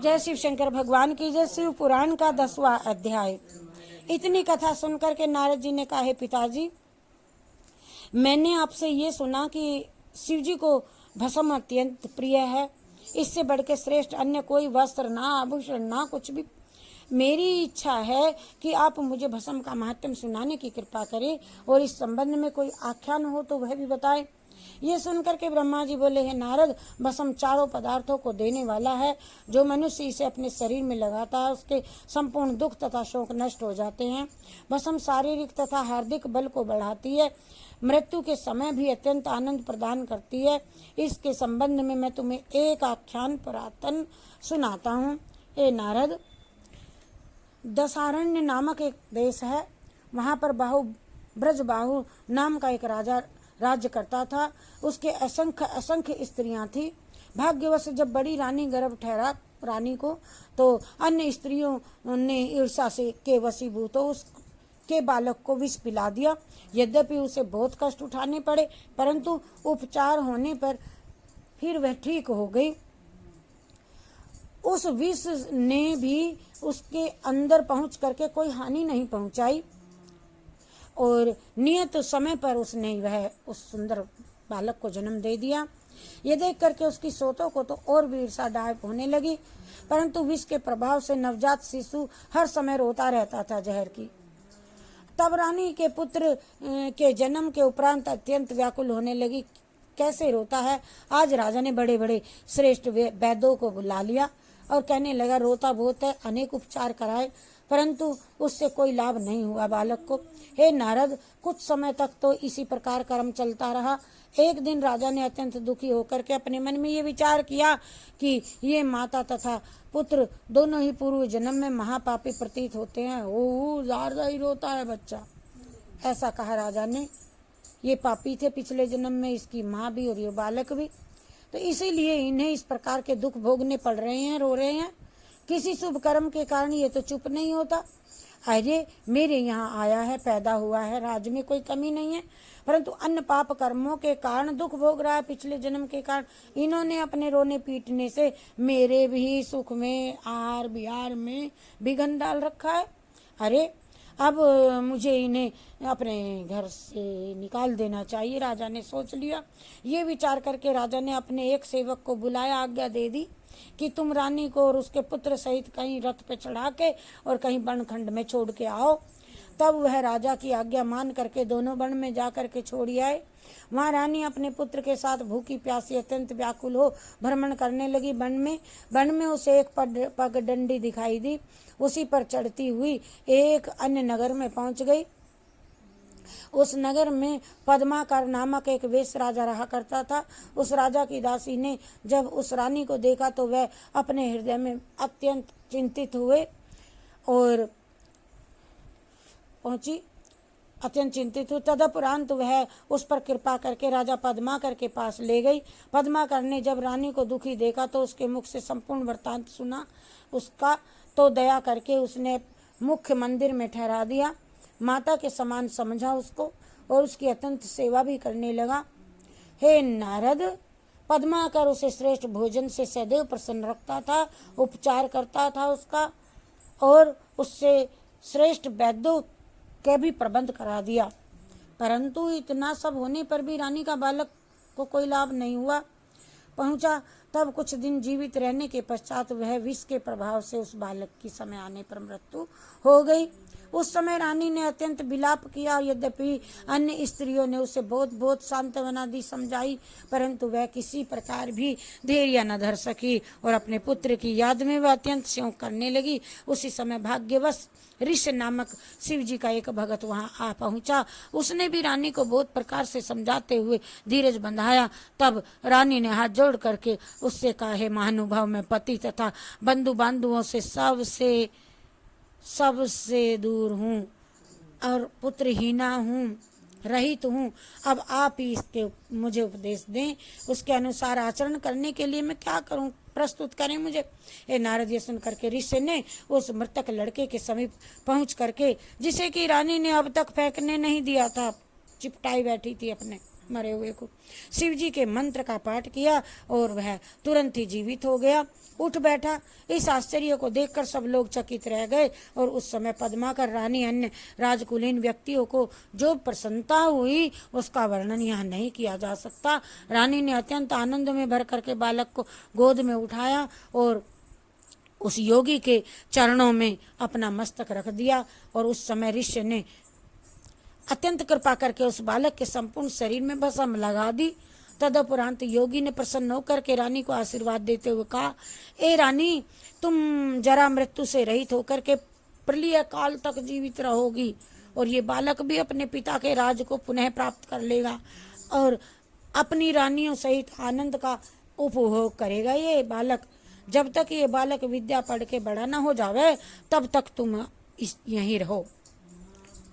जय शिव शंकर भगवान की जय। शिव पुराण का 10वां अध्याय। इतनी कथा सुनकर के नारद जी ने कहा, हे पिताजी, मैंने आपसे ये सुना कि शिव जी को भस्म अत्यंत प्रिय है। इससे बढ़ के श्रेष्ठ अन्य कोई वस्त्र ना, आभूषण ना, कुछ भी। मेरी इच्छा है कि आप मुझे भस्म का महत्व सुनाने की कृपा करें और इस संबंध में कोई आख्यान हो तो वह भी बताएं। ये सुनकर के ब्रह्मा जी बोले, हे नारद, भस्म चारों पदार्थों को देने वाला है। जो मनुष्य इसे अपने शरीर में लगाता है उसके संपूर्ण दुख तथा शोक नष्ट हो जाते हैं। भस्म शारीरिक तथा हार्दिक बल को बढ़ाती है, मृत्यु के समय भी अत्यंत आनंद प्रदान करती है। इसके संबंध में मैं तुम्हें एक आख्यान पुरातन सुनाता हूँ। हे नारद, दशारण्य नामक एक देश है। वहाँ पर ब्रजबाहु नाम का एक राजा राज्य करता था। उसके असंख्य स्त्रियां थी। भाग्यवश जब बड़ी रानी गर्भ ठहरा रानी को, तो अन्य स्त्रियों ने ईर्ष्या से के वशीभूत हो उसके बालक को विष पिला दिया। यद्यपि उसे बहुत कष्ट उठाने पड़े, परंतु उपचार होने पर फिर वह ठीक हो गई। उस विष ने भी उसके अंदर पहुंच करके कोई हानि नहीं पहुंचाई और नियत समय पर उसने वह उस सुंदर बालक को जन्म दे दिया। ये देख करके उसकी सोतों को तो और भी ईर्ष्यादायक होने लगी, परंतु विष के प्रभाव से नवजात शिशु हर समय रोता रहता था जहर की। तब रानी के पुत्र के जन्म के उपरांत अत्यंत व्याकुल होने लगी। कैसे रोता है। आज राजा ने बड़े बड़े श्रेष्ठ वैद्यों को बुला लिया और कहने लगा, रोता बहुत है, अनेक उपचार कराए, परंतु उससे कोई लाभ नहीं हुआ बालक को। हे नारद, कुछ समय तक तो इसी प्रकार कर्म चलता रहा। एक दिन राजा ने अत्यंत दुखी होकर के अपने मन में ये विचार किया कि ये माता तथा पुत्र दोनों ही पूर्व जन्म में महापापी प्रतीत होते हैं। ओ ज़्यादा ही रोता है बच्चा, ऐसा कहा राजा ने। ये पापी थे पिछले जन्म में, इसकी माँ भी और ये बालक भी, तो इसीलिए इन्हें इस प्रकार के दुख भोगने पड़ रहे हैं, रो रहे हैं। किसी शुभ कर्म के कारण ये तो चुप नहीं होता। अरे मेरे यहाँ आया है, पैदा हुआ है, राज में कोई कमी नहीं है, परंतु अन्य पाप कर्मों के कारण दुख भोग रहा है। पिछले जन्म के कारण इन्होंने अपने रोने पीटने से मेरे भी सुख में, आहार विहार में विघ्न डाल रखा है। अरे अब मुझे इन्हें अपने घर से निकाल देना चाहिए, राजा ने सोच लिया। ये विचार करके राजा ने अपने एक सेवक को बुलाया, आज्ञा दे दी कि तुम रानी को और उसके पुत्र सहित कहीं रथ पे चढ़ा के और कहीं बनखंड में छोड़ के आओ। तब वह राजा की आज्ञा मान करके दोनों वन में जा करके छोड़ आए। वहाँ रानी अपने पुत्र के साथ भूखी प्यासी अत्यंत व्याकुल हो भ्रमण करने लगी। वन में उसे एक पगडंडी दिखाई दी। उसी पर चढ़ती हुई एक अन्य नगर में पहुंच गई। उस नगर में पद्माकर नामक एक वेश्य राजा रहा करता था। उस राजा की दासी ने जब उस रानी को देखा तो वह अपने हृदय में अत्यंत चिंतित हुए और अत्यंत चिंतित हुई। तदुपरांत वह उस पर कृपा करके राजा पद्माकर के पास ले गई। पद्माकर ने जब रानी को दुखी देखा तो उसके मुख से संपूर्ण वृत्तांत सुना उसका, तो दया करके उसने मुख्य मंदिर में ठहरा दिया। माता के समान समझा उसको और उसकी अत्यंत सेवा भी करने लगा। हे नारद, पद्माकर उसे श्रेष्ठ भोजन से सदैव प्रसन्न रखता था, उपचार करता था उसका और उससे श्रेष्ठ वैद्यों के भी प्रबंध करा दिया। परंतु इतना सब होने पर भी रानी का बालक को कोई लाभ नहीं हुआ पहुंचा। तब कुछ दिन जीवित रहने के पश्चात वह विष के प्रभाव से उस बालक की समय आने पर मृत्यु हो गई। उस समय रानी ने अत्यंत विलाप किया। यद्यपि अन्य स्त्रियों ने उसे बहुत बहुत सांत्वना दी, समझाई, परंतु वह किसी प्रकार भी धैर्य न धर सकी और अपने पुत्र की याद में वह अत्यंत शोक करने लगी। उसी समय भाग्यवश ऋषि नामक शिव जी का एक भगत वहां आ पहुंचा। उसने भी रानी को बहुत प्रकार से समझाते हुए धीरज बंधाया। तब रानी ने हाथ जोड़ करके उससे कहा, हे महानुभाव, मैं पति तथा बंधु बांधुओं से सबसे दूर हूँ और पुत्रहीना हूँ, रहित हूँ। अब आप ही इसके मुझे उपदेश दें, उसके अनुसार आचरण करने के लिए मैं क्या करूँ, प्रस्तुत करें मुझे। हे नारद, ये सुन करके ऋषि ने उस मृतक लड़के के समीप पहुँच करके, जिसे कि रानी ने अब तक फेंकने नहीं दिया था, चिपटाई बैठी थी अपने मरे हुए को। शिव जी के मंत्र का पाठ किया और वह तुरंत ही जीवित हो गया, उठ बैठा। इस आश्चर्य को देखकर सब लोग चकित रह गए और उस समय पद्माकर रानी अन्य राजकुलीन व्यक्तियों को जो प्रसन्नता हुई उसका वर्णन यहाँ नहीं किया जा सकता। रानी ने अत्यंत आनंद में भर करके बालक को गोद में उठाया और उस योगी के चरणों में अपना मस्तक रख दिया और उस समय ऋषि ने अत्यंत कृपा करके उस बालक के संपूर्ण शरीर में भस्म लगा दी। तदुपरांत योगी ने प्रसन्न होकर के रानी को आशीर्वाद देते हुए कहा, ए रानी, तुम जरा मृत्यु से रहित होकर के प्रलय काल तक जीवित रहोगी और ये बालक भी अपने पिता के राज को पुनः प्राप्त कर लेगा और अपनी रानियों सहित आनंद का उपभोग करेगा। ये बालक, जब तक ये बालक विद्या पढ़ के बड़ा न हो जावे तब तक तुम यहीं रहो।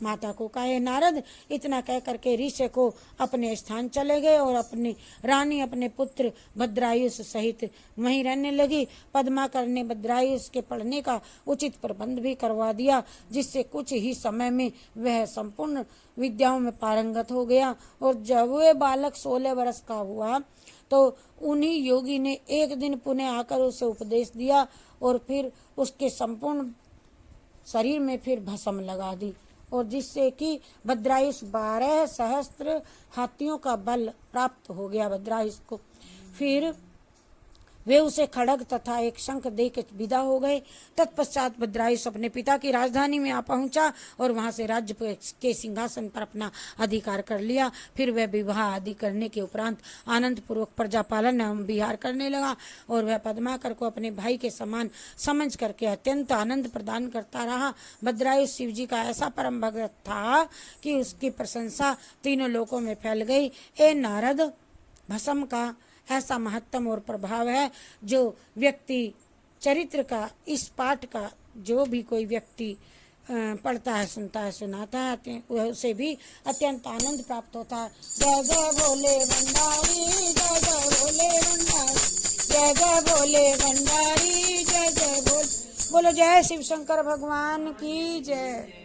माता को कहे नारद। इतना कह करके ऋषि को अपने स्थान चले गए और अपनी रानी अपने पुत्र भद्रायुष सहित वहीं रहने लगी। पद्माकर ने भद्रायुष के पढ़ने का उचित प्रबंध भी करवा दिया, जिससे कुछ ही समय में वह संपूर्ण विद्याओं में पारंगत हो गया। और जब वह बालक 16 वर्ष का हुआ तो उन्हीं योगी ने एक दिन पुनः आकर उसे उपदेश दिया और फिर उसके संपूर्ण शरीर में फिर भस्म लगा दी और जिससे कि भद्रायुष 12 सहस्त्र हाथियों का बल प्राप्त हो गया भद्रायुष को। फिर वे उसे खड्ग तथा एक शंख देकर विदा हो गए। तत्पश्चात भद्रायुष अपने पिता की राजधानी में आ पहुंचा और वहां से राज्य के सिंहासन पर अपना अधिकार कर लिया। फिर वह विवाह आदि करने के उपरांत आनंद पूर्वक प्रजापालन एवं विहार करने लगा और वह पद्माकर को अपने भाई के समान समझ करके अत्यंत आनंद प्रदान करता रहा। भद्रायुष शिव जी का ऐसा परम भक्त था कि उसकी प्रशंसा तीनों लोकों में फैल गई। ए नारद, भस्म का ऐसा महत्तम और प्रभाव है जो व्यक्ति चरित्र का, इस पाठ का जो भी कोई व्यक्ति पढ़ता है, सुनता है, सुनाता है, उसे भी अत्यंत आनंद प्राप्त होता है। जय जय भोले भंडारी, जय जय भोले भंडारी, जय जय भोले भंडारी, जय जय बोलो जय शिव शंकर भगवान की जय।